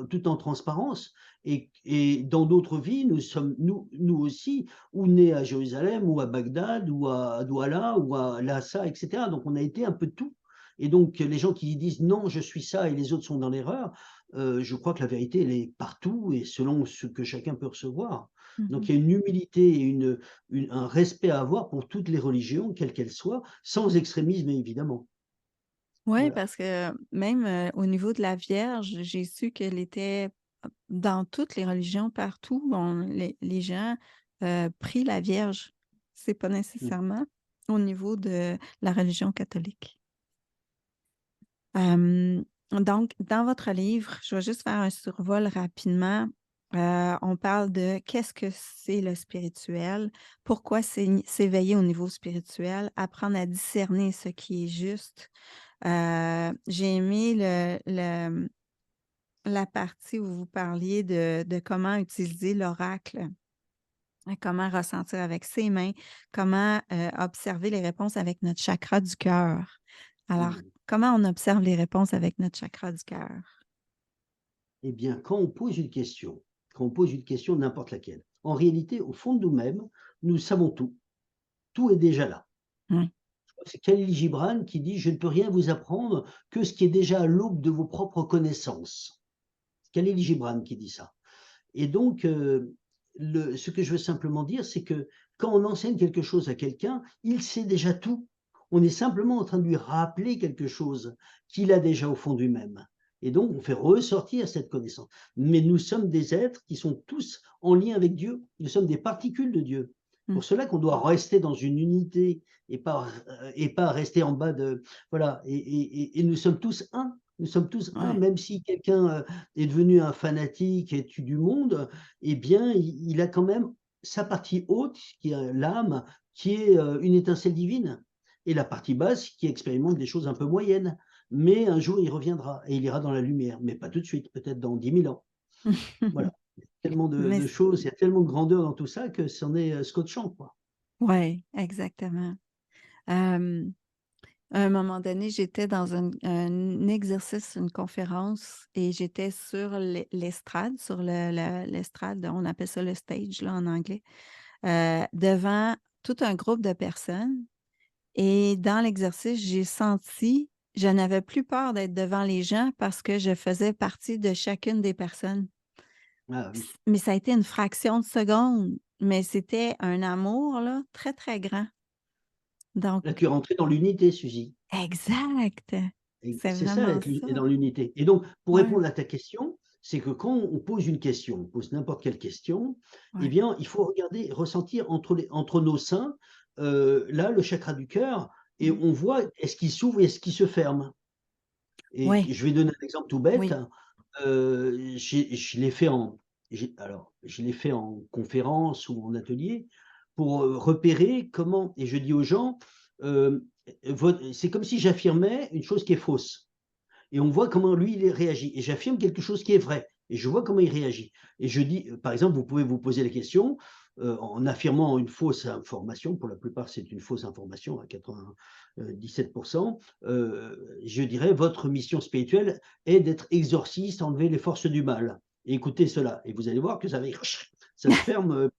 tout en transparence et dans d'autres vies, nous sommes nous aussi ou nés à Jérusalem ou à Bagdad ou à Douala ou à Lhassa et cetera. Donc on a été un peu tout et donc les gens qui disent: «Non, je suis ça et les autres sont dans l'erreur», je crois que la vérité, elle est partout et selon ce que chacun peut recevoir. Donc Mmh. il y a une humilité et un respect à avoir pour toutes les religions, quelles qu'elles soient, sans extrémisme évidemment. Oui, Voilà. parce que même, au niveau de la Vierge, j'ai su qu'elle était dans toutes les religions, partout, les gens, prient la Vierge. C'est pas Mmh. nécessairement au niveau de la religion catholique. Donc dans votre livre, je vais juste faire un survol rapidement. On parle de qu'est-ce que c'est le spirituel, pourquoi s'éveiller au niveau spirituel, apprendre à discerner ce qui est juste. J'ai aimé la partie où vous parliez de comment utiliser l'oracle, comment ressentir avec ses mains, comment, observer les réponses avec notre chakra du cœur. Alors, Mmh. comment on observe les réponses avec notre chakra du cœur? Eh bien, quand on pose une question, n'importe laquelle, en réalité, au fond de nous-mêmes, nous savons tout. Tout est déjà là. Mmh, Je crois que c'est Khalil Gibran qui dit: «Je ne peux rien vous apprendre que ce qui est déjà à l'aube de vos propres connaissances». C'est Khalil Gibran qui dit ça. Et donc, ce que je veux simplement dire, c'est que quand on enseigne quelque chose à quelqu'un, il sait déjà tout. On est simplement en train de lui rappeler quelque chose qu'il a déjà au fond de lui-même. Et donc, on fait ressortir cette connaissance. Mais nous sommes des êtres qui sont tous en lien avec Dieu. Nous sommes des particules de Dieu. mmh, Pour cela qu'on doit rester dans une unité et pas rester en bas de, voilà. Et nous sommes tous un. Nous sommes tous un, ouais. même si quelqu'un est devenu un fanatique et tue du monde, eh bien, il a quand même sa partie haute, qui est l'âme, qui est, une étincelle divine, et la partie basse qui expérimente des choses un peu moyennes. Mais un jour, il reviendra et il ira dans la lumière, mais pas tout de suite, peut-être dans 10 000 ans. Voilà. Tellement Mais de choses, il y a tellement de grandeur dans tout ça que c'en est, scotchant, quoi. ouais, exactement. Hem, à un moment donné, j'étais dans un exercice, une conférence et j'étais sur l'estrade, sur l'estrade, on appelle ça le stage là en anglais, devant tout un groupe de personnes et dans l'exercice, j'ai senti je n'avais plus peur d'être devant les gens parce que je faisais partie de chacune des personnes. Ah oui. Mais ça a été une fraction de seconde, mais c'était un amour là, très, très grand. Donc Là, tu es rentrée dans l'unité, Suzy. exact! Et C'est c'est ça vraiment être ça. dans l'unité. Et donc, pour Ouais, répondre à ta question, c'est que quand on pose une question, on pose n'importe quelle question, eh ouais. bien, il faut regarder, ressentir entre nos seins, là, le chakra du cœur, et Mmh. on voit est-ce qu'il s'ouvre et est-ce qu'il se ferme? Et Ouais, je vais donner un exemple tout bête, oui. je l'ai fait je l'ai fait en conférence ou en atelier pour, repérer comment, et je dis aux gens, c'est comme si j'affirmais une chose qui est fausse. Et on voit comment lui, il réagit, et j'affirme quelque chose qui est vrai et je vois comment il réagit, et je dis, par exemple, vous pouvez vous poser la question, en affirmant une fausse information, pour la plupart, c'est une fausse information à 97, je dirais: «Votre mission spirituelle est d'être exorciste, enlever les forces du mal. Écoutez cela», et vous allez voir que ça se ferme,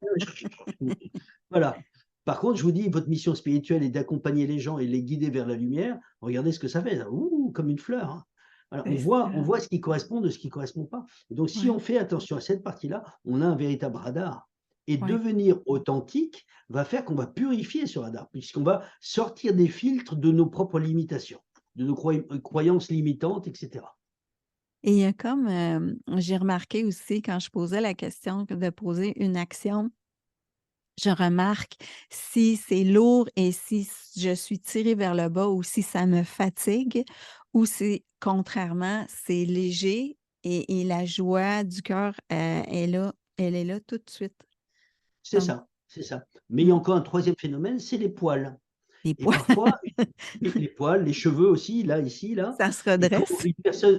voilà. Par contre, je vous dis: «Votre mission spirituelle est d'accompagner les gens et les guider vers la lumière», regardez ce que ça fait, ouh, comme une fleur, hein. Voilà, C'est on ça. voit ce qui correspond de ce qui correspond pas. Et donc si Ouais, on fait attention à cette partie-là, on a un véritable radar, et ouais. devenir authentique va faire qu'on va purifier ce radar, puisqu'on va sortir des filtres de nos propres limitations, de nos croyances limitantes, et cetera. Et il y a comme, j'ai remarqué aussi quand je posais la question que de poser une action, je remarque si c'est lourd et si je suis tirée vers le bas ou si ça me fatigue ou c'est contrairement, c'est léger et la joie du cœur, est là, elle est là tout de suite. C'est Donc ça, c'est ça. Mais il y a mmh, encore un troisième phénomène, c'est les poils. les Et poids, parfois, les poils, les cheveux aussi, là, ici, là, ça se et quand redresse.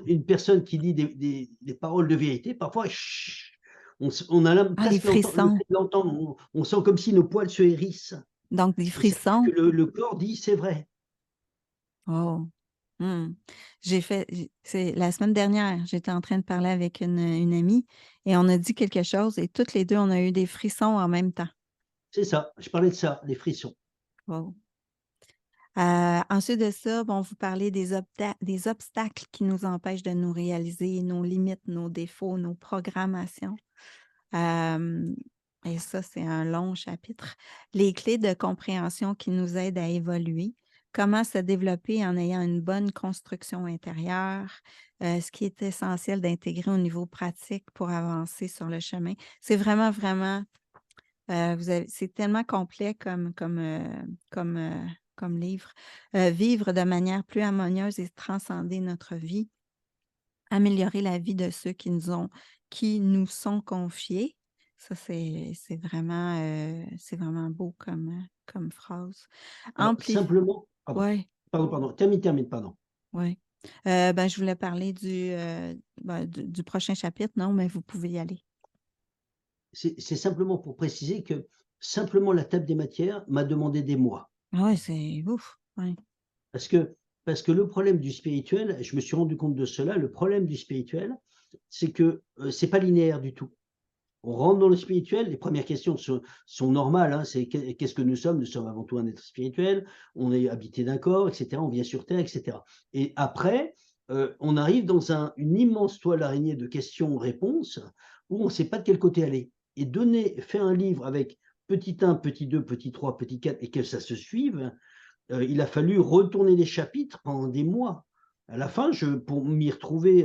une personne qui dit des paroles de vérité, parfois, on a Ah, les presque le frissons, fait de l'entendre, on sent comme si nos poils se hérissent, donc des et ça veut dire frissons. que le corps dit: «C'est vrai». Oh! Mmh. C'est la semaine dernière, j'étais en train de parler avec une amie et on a dit quelque chose et toutes les 2 on a eu des frissons en même temps. C'est ça, je parlais de ça, les frissons. Wow! Ensuite de ça, bon, vous parlez des obstacles qui nous empêchent de nous réaliser, nos limites, nos défauts, nos programmations. Hem et ça, c'est un long chapitre. Les clés de compréhension qui nous aident à évoluer. Comment se développer en ayant une bonne construction intérieure. Ce qui est essentiel d'intégrer au niveau pratique pour avancer sur le chemin. C'est vraiment, vraiment, vous avez c'est tellement complet comme, comme livre. Vivre de manière plus harmonieuse et transcender notre vie. améliorer la vie de ceux qui nous sont confiés. Ça, c'est vraiment beau comme phrase. Alors Amplif simplement pardon, Ouais, pardon, termine, pardon. ouais. Ben, je voulais parler du prochain chapitre, non, mais vous pouvez y aller. C'est simplement pour préciser que, simplement la table des matières m'a demandé des mois. Ah ouais, c'est ouf, ouais. Parce que le problème du spirituel, je me suis rendu compte de cela, le problème du spirituel, c'est que, c'est pas linéaire du tout. On rentre dans le spirituel, les premières questions sont normales, hein, c'est qu'est-ce que nous sommes? Nous sommes avant tout un être spirituel, on est habité d'un corps et cetera, on vient sur terre et cetera et après, on arrive dans une immense toile araignée de questions-réponses où on ne sait pas de quel côté aller et faire un livre avec petit 1, petit 2, petit 3, petit 4 et que ça se suive, il a fallu retourner les chapitres pendant des mois. À la fin, pour m'y retrouver,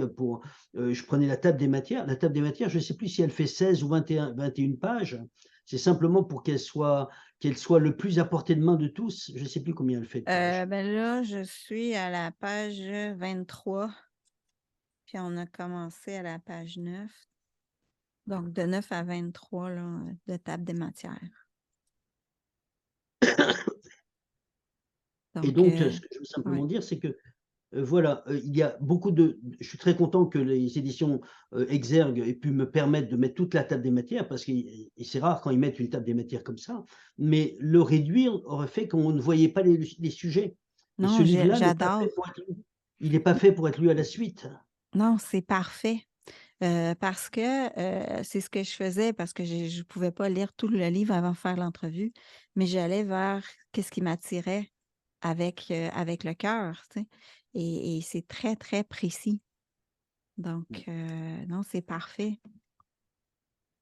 je prenais la table des matières. La table des matières, je ne sais plus si elle fait 16 ou 21 pages. C'est simplement pour qu'elle soit le plus à portée de main de tous. Je ne sais plus combien elle fait de pages. Ben là, je suis à la page 23, puis on a commencé à la page 9. Donc, de 9 à 23, là, de table des matières. Et Donc, donc, ce que je veux simplement ouais. dire, c'est que voilà, il y a beaucoup je suis très content que les éditions, Exergue aient pu me permettre de mettre toute la table des matières parce et c'est rare quand ils mettent une table des matières comme ça, mais le réduire aurait fait qu'on ne voyait pas les sujets et ce Non, livre-là n'est pas fait j'adore. pour être lu. Il n'est pas fait pour être lu à la suite. Non, c'est parfait. Parce que c'est ce que je faisais parce que je ne pouvais pas lire tout le livre avant de faire l'entrevue, mais j'allais vers qu'est-ce qui m'attirait avec le cœur, tu sais. Et c'est très, très précis. Donc, non, c'est parfait.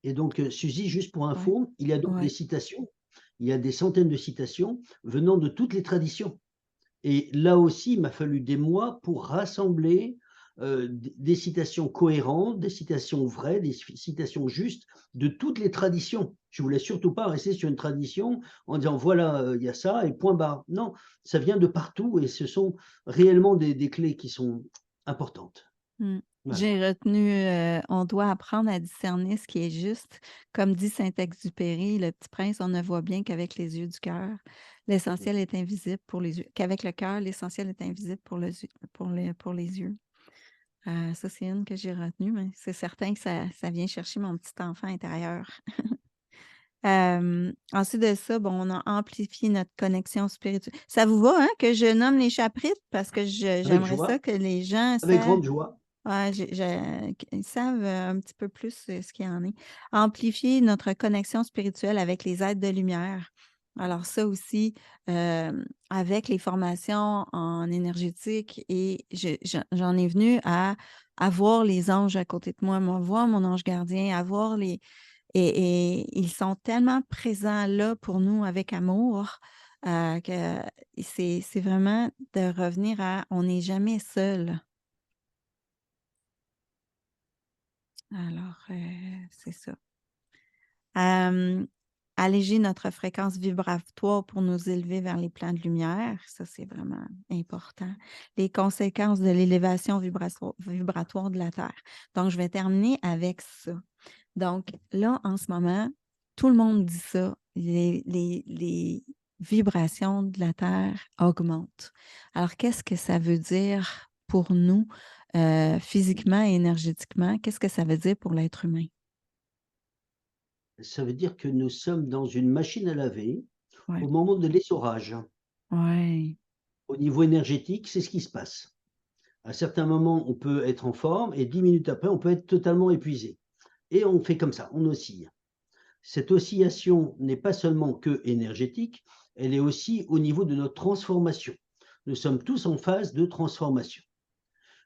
Et donc, Suzy, juste pour Ouais, info, il y a donc des ouais. citations, il y a des centaines de citations venant de toutes les traditions. Et là aussi, il m'a fallu des mois pour rassembler, des citations cohérentes, des citations vraies, des citations justes de toutes les traditions. Je voulais surtout pas rester sur une tradition en disant: «Voilà, il y a ça et point barre». Non, ça vient de partout et ce sont réellement des clés qui sont importantes. Mmh. Voilà. J'ai retenu, on doit apprendre à discerner ce qui est juste. Comme dit Saint-Exupéry, Le Petit Prince, on ne voit bien qu'avec les yeux du cœur. L'essentiel est invisible pour les yeux. Qu'avec le cœur, l'essentiel est invisible pour les yeux. Ça, c'est une que j'ai retenue, mais c'est certain que ça vient chercher mon petit enfant intérieur. Ensuite de ça, bon, on a amplifié notre connexion spirituelle. Ça vous va, hein, que je nomme les chapitres? Parce que Avec j'aimerais ça joie, que les gens avec sachent. grande joie. Ouais, ils savent, un petit peu plus, ce qu'il y en est. Amplifier notre connexion spirituelle avec les êtres de lumière. Alors ça aussi, avec les formations en énergétique et j'en ai venu à voir les anges à côté de moi, voir mon ange gardien, à voir et ils sont tellement présents là pour nous avec amour, que c'est vraiment de revenir à on n'est jamais seul. Alors, c'est ça. Hem, Alléger notre fréquence vibratoire pour nous élever vers les plans de lumière, ça, c'est vraiment important. Les conséquences de l'élévation vibratoire de la Terre. Donc, je vais terminer avec ça. Donc, là, en ce moment, tout le monde dit ça. Les vibrations de la Terre augmentent. Alors, qu'est-ce que ça veut dire pour nous, physiquement et énergétiquement? Qu'est-ce que ça veut dire pour l'être humain? Ça veut dire que nous sommes dans une machine à laver Ouais. au moment de l'essorage. Ouais. Au niveau énergétique, c'est ce qui se passe. À certains moments, on peut être en forme et 10 minutes après, on peut être totalement épuisé et on fait comme ça, on oscille. Cette oscillation n'est pas seulement que énergétique, elle est aussi au niveau de notre transformation. Nous sommes tous en phase de transformation.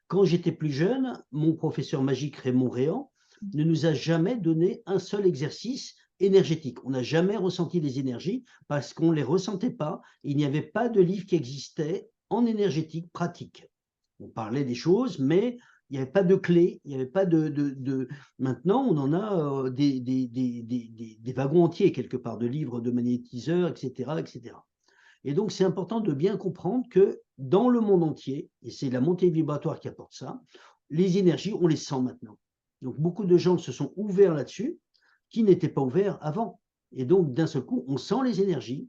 Quand j'étais plus jeune, mon professeur magique Raymond Réan ne nous a jamais donné un seul exercice énergétique. On n'a jamais ressenti les énergies parce qu'on ne les ressentait pas. Il n'y avait pas de livre qui existait en énergétique pratique. On parlait des choses, mais il n'y avait pas de clé, il n'y avait pas de. Maintenant, on en a des wagons entiers quelque part, de livres de magnétiseurs, etc., etc. Et donc, c'est important de bien comprendre que dans le monde entier, et c'est la montée vibratoire qui apporte ça, les énergies, on les sent maintenant. Donc beaucoup de gens se sont ouverts là-dessus, qui n'étaient pas ouverts avant. Et donc d'un seul coup, on sent les énergies,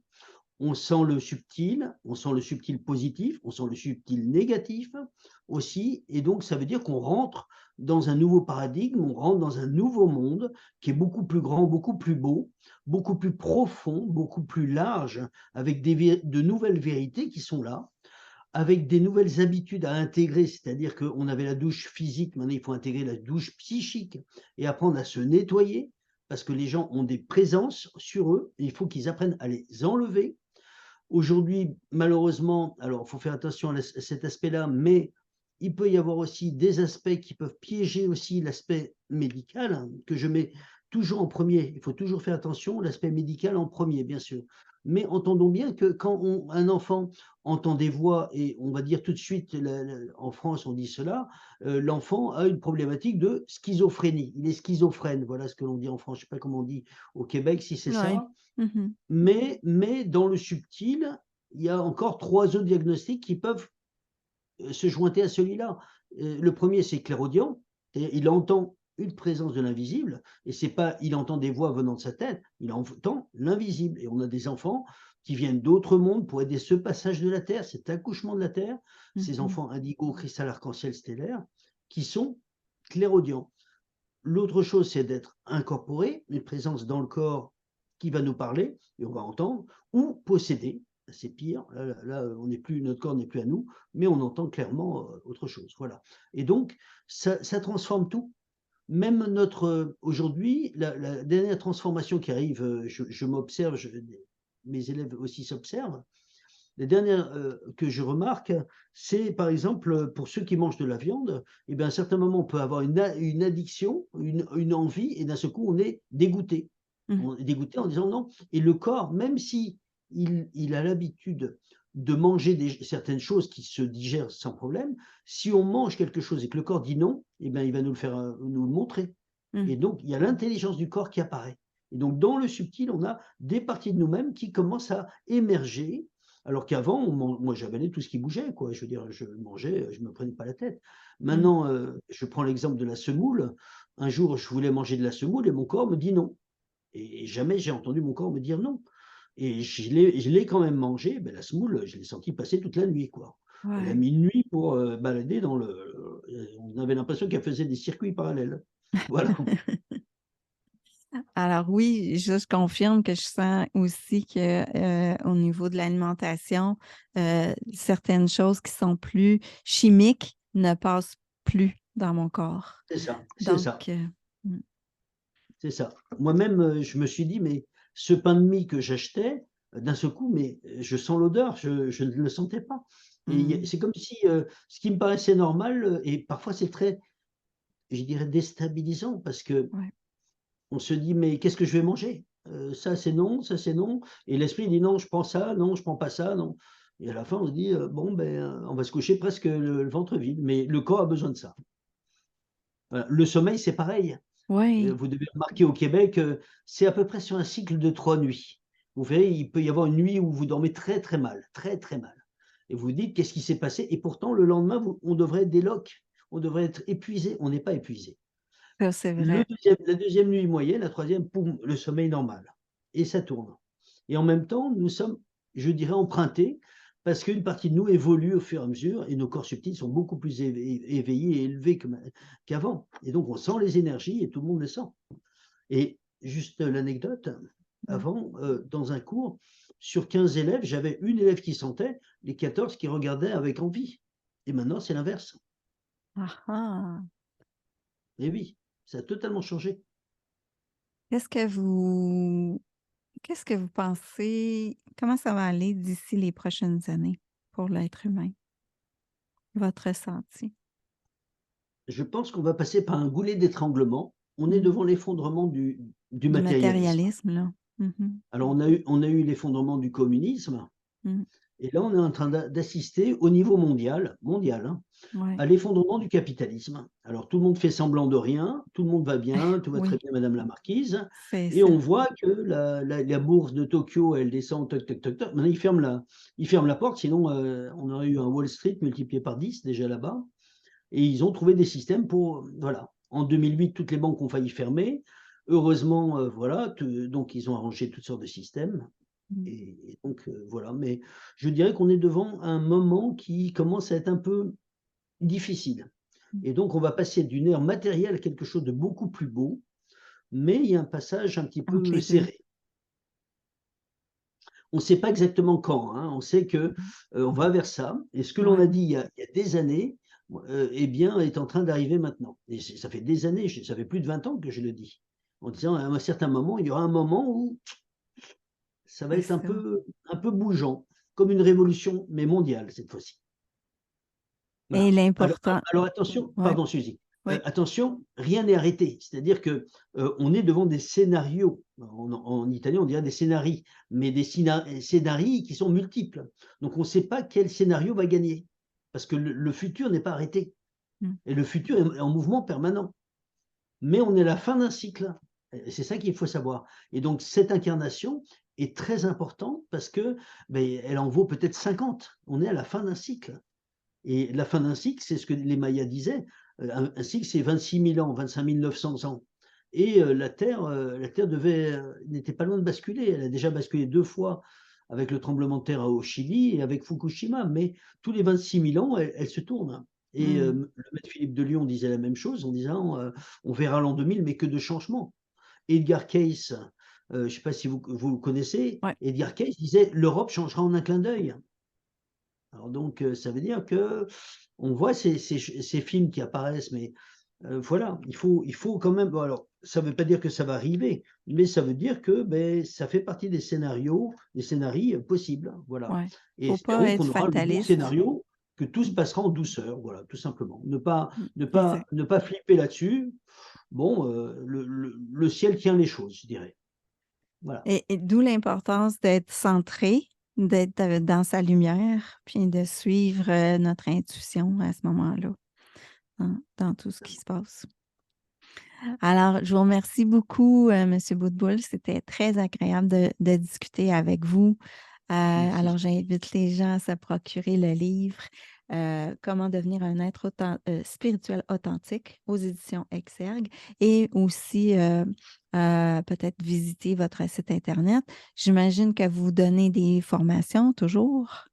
on sent le subtil positif, on sent le subtil négatif aussi, et donc ça veut dire qu'on rentre dans un nouveau paradigme, on rentre dans un nouveau monde qui est beaucoup plus grand, beaucoup plus beau, beaucoup plus profond, beaucoup plus large, avec de nouvelles vérités qui sont là, avec des nouvelles habitudes à intégrer, c'est-à-dire qu'on avait la douche physique, maintenant il faut intégrer la douche psychique et apprendre à se nettoyer, parce que les gens ont des présences sur eux, et il faut qu'ils apprennent à les enlever. Aujourd'hui, malheureusement, alors il faut faire attention à cet aspect-là, mais il peut y avoir aussi des aspects qui peuvent piéger aussi l'aspect médical, hein, que je mets toujours en premier. Il faut toujours faire attention, l'aspect médical en premier, bien sûr. Mais entendons bien que quand un enfant entend des voix, et on va dire tout de suite, en France, on dit cela, l'enfant a une problématique de schizophrénie. Il est schizophrène, voilà ce que l'on dit en France. Je ne sais pas comment on dit au Québec, si c'est Ouais. ça. Mmh. Mais dans le subtil, il y a encore 3 autres diagnostics qui peuvent, se jointer à celui-là. Le premier, c'est clairaudient, c'est-à-dire il entend une présence de l'invisible, et c'est pas il entend des voix venant de sa tête, il entend l'invisible, et on a des enfants qui viennent d'autres mondes pour aider ce passage de la Terre, cet accouchement de la Terre, ces Mmh. enfants indigo, cristal, arc-en-ciel stellaire, qui sont clairaudients. L'autre chose, c'est d'être incorporé, une présence dans le corps qui va nous parler et on va entendre, ou posséder, c'est pire, là, on n'est plus, notre corps n'est plus à nous, mais on entend clairement autre chose. Voilà. Et donc, ça transforme tout. Même notre, aujourd'hui, la dernière transformation qui arrive, je m'observe, mes élèves aussi s'observent, les dernières, que je remarque, c'est par exemple, pour ceux qui mangent de la viande, et bien à un certain moment, on peut avoir une addiction, une envie, et d'un seul coup, on est dégoûté. Mmh. On est dégoûté en disant non. Et le corps, même si il a l'habitude de manger certaines choses qui se digèrent sans problème, si on mange quelque chose et que le corps dit non, et bien il va nous le faire, nous le montrer. Mmh. Et donc, il y a l'intelligence du corps qui apparaît. Et donc, dans le subtil, on a des parties de nous-mêmes qui commencent à émerger, alors qu'avant, moi, j'avalais tout ce qui bougeait, quoi. Je veux dire, je mangeais, je me prenais pas la tête. Mmh. Maintenant, je prends l'exemple de la semoule. Un jour, je voulais manger de la semoule et mon corps me dit non. Et jamais j'ai entendu mon corps me dire non. Et je l'ai quand même mangée. Ben, la semoule, je l'ai sentie passer toute la nuit, quoi. Elle a Ouais. mis une nuit pour balader on avait l'impression qu'elle faisait des circuits parallèles. Voilà. Alors oui, je confirme que je sens aussi que, au niveau de l'alimentation, certaines choses qui sont plus chimiques ne passent plus dans mon corps. C'est ça, c'est Donc, ça. mmh, C'est ça. Moi-même, je me suis dit: «Mais ce pain de mie que j'achetais, d'un seul coup, mais je sens l'odeur, je ne le sentais pas». Et mmh, c'est comme si, ce qui me paraissait normal, et parfois c'est très, je dirais, déstabilisant, parce qu'on ouais. se dit: «Mais qu'est-ce que je vais manger? Ça c'est non, ça c'est non», et l'esprit dit: «Non, je prends ça, non, je prends pas ça, non», et à la fin on se dit: «Bon ben, on va se coucher presque le ventre vide», mais le corps a besoin de ça. Voilà. Le sommeil, c'est pareil. Oui, Vous devez remarquer au Québec, c'est à peu près sur un cycle de 3 nuits. Vous verrez, il peut y avoir une nuit où vous dormez très, très mal, très, très mal, et vous vous dites: «Qu'est-ce qui s'est passé?» Et pourtant le lendemain, on devrait être déloc, on devrait être épuisé, on n'est pas épuisé. ça c'est vrai. La deuxième nuit moyenne, la troisième, poum, le sommeil normal, et ça tourne, et en même temps, nous sommes, je dirais, empruntés, parce qu'une partie de nous évolue au fur et à mesure, et nos corps subtils sont beaucoup plus éveillés et élevés qu'avant, et donc on sent les énergies et tout le monde les sent. Et juste l'anecdote, Mmh. avant, dans un cours, sur 15 élèves, j'avais une élève qui sentait, les 14 qui regardaient avec envie, et maintenant c'est l'inverse. Ah ah! Et oui, ça a totalement changé. Qu'est-ce que vous qu'est-ce que vous pensez comment ça va aller d'ici les prochaines années pour l'être humain? Votre ressenti? Je pense qu'on va passer par un goulet d'étranglement. On est Mmh. devant l'effondrement du Du matérialisme. matérialisme, là? Mmh mh. Alors on a eu l'effondrement du communisme, Mmh. et là on est en train d'assister au niveau mondial, hein, Ouais. à l'effondrement du capitalisme. Alors tout le monde fait semblant de rien, tout le monde va bien, tout va très Oui, bien madame la marquise, c'est et ça. on voit que la bourse de Tokyo, elle descend toc, toc, toc, toc. Maintenant ils ferment la porte, sinon, on aurait eu un Wall Street multiplié par 10 déjà là-bas. et ils ont trouvé des systèmes pour, voilà. En 2008, toutes les banques ont failli fermer. Heureusement, voilà, donc ils ont arrangé toutes sortes de systèmes Mmh. et donc voilà. Mais je dirais qu'on est devant un moment qui commence à être un peu difficile Mmh. et donc on va passer d'une ère matérielle à quelque chose de beaucoup plus beau, mais il y a un passage un petit Entre peu les 2. serré. On ne sait pas exactement quand, hein. On sait que, Mmh. on va vers ça et ce que l'on Ouais, a dit il y a des années, eh bien, est en train d'arriver maintenant et ça fait des années, ça fait plus de 20 ans que je le dis, en disant: «À un certain moment, il y aura un moment où ça va c'est être ça. un peu bougeant, comme une révolution, mais mondiale cette fois-ci». Et Voilà. l'important Alors attention, ouais, pardon Suzy, oui, attention, rien n'est arrêté. C'est-à-dire que, on est devant des scénarios. En italien, on dirait des scénarii, mais des scénarii qui sont multiples. Donc on ne sait pas quel scénario va gagner. Parce que le futur n'est pas arrêté mmh, et le futur est en mouvement permanent. Mais on est à la fin d'un cycle et c'est ça qu'il faut savoir et donc cette incarnation est très importante parce que, beh, elle en vaut peut-être 50. On est à la fin d'un cycle. Et la fin d'un cycle, c'est ce que les Mayas disaient, un cycle, c'est 26 000 ans, 25 900 ans et la terre n'était pas loin de basculer. Elle a déjà basculé 2 fois avec le tremblement de terre au Chili et avec Fukushima, mais tous les 26 000 ans, elle se tourne et mmh, le maître Philippe de Lyon disait la même chose en disant, «On verra l'an 2000, mais que de changements». Edgar Cayce, je ne sais pas si vous le connaissez, ouais, Edgar Cayce disait: «L'Europe changera en un clin d'œil». Alors donc, ça veut dire qu'on voit ces films qui apparaissent, mais, voilà, il faut quand même bon alors, ça ne veut pas dire que ça va arriver, mais ça veut dire que, beh, ça fait partie des scénarios, des scénarii, possibles, hein, voilà ouais. et Faut pas espérons être qu'on aura le bon fataliste. scénario, que tout se Mmh, passera en douceur, voilà, tout simplement. Ne pas mmh, ne pas exact. ne pas flipper là-dessus. Bon, le ciel tient les choses, je dirais. Voilà, Et d'où l'importance d'être centré, d'être, dans sa lumière, puis de suivre, notre intuition à ce moment-là, dans tout ce qui se passe. Alors, je vous remercie beaucoup, Monsieur Boutboul. C'était très agréable de discuter avec vous. merci. Alors, j'invite les gens à se procurer le livre Comment devenir un être spirituel authentique aux éditions Exergue et aussi peut-être visiter votre site Internet. J'imagine que vous donnez des formations toujours.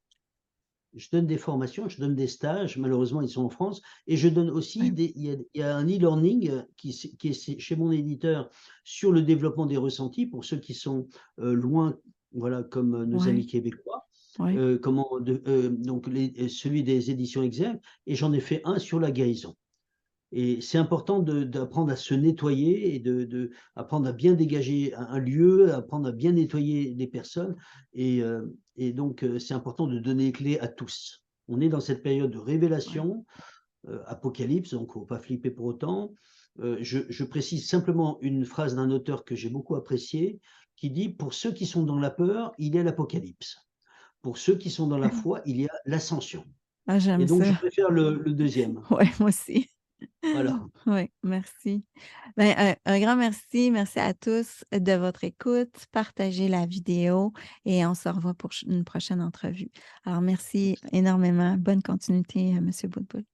Je donne des formations, je donne des stages, malheureusement ils sont en France et je donne aussi Oui, il y a un e-learning, qui est chez mon éditeur sur le développement des ressentis pour ceux qui sont, loin, voilà, comme, nos amis oui, québécois. oui. Donc celui des éditions Exergue et j'en ai fait un sur la guérison. Et c'est important d'apprendre à se nettoyer et apprendre à bien dégager un lieu, apprendre à bien nettoyer les personnes et donc c'est important de donner les clés à tous. On est dans cette période de Oui. révélation, apocalypse, donc il ne faut pas flipper pour autant. Je précise simplement une phrase d'un auteur que j'ai beaucoup apprécié, qui dit: «Pour ceux qui sont dans la peur, il y a l'apocalypse. Pour ceux qui sont dans la foi, il y a l'ascension» Ah, et j'aime donc je ça. préfère le 2e. Oui, moi aussi. Voilà. Oui, merci. Ben, un grand merci. Merci à tous de votre écoute. Partagez la vidéo et on se revoit pour une prochaine entrevue. Alors, merci énormément. Bonne continuité, Monsieur Boutboul.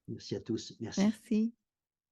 Merci à tous. Merci. Merci.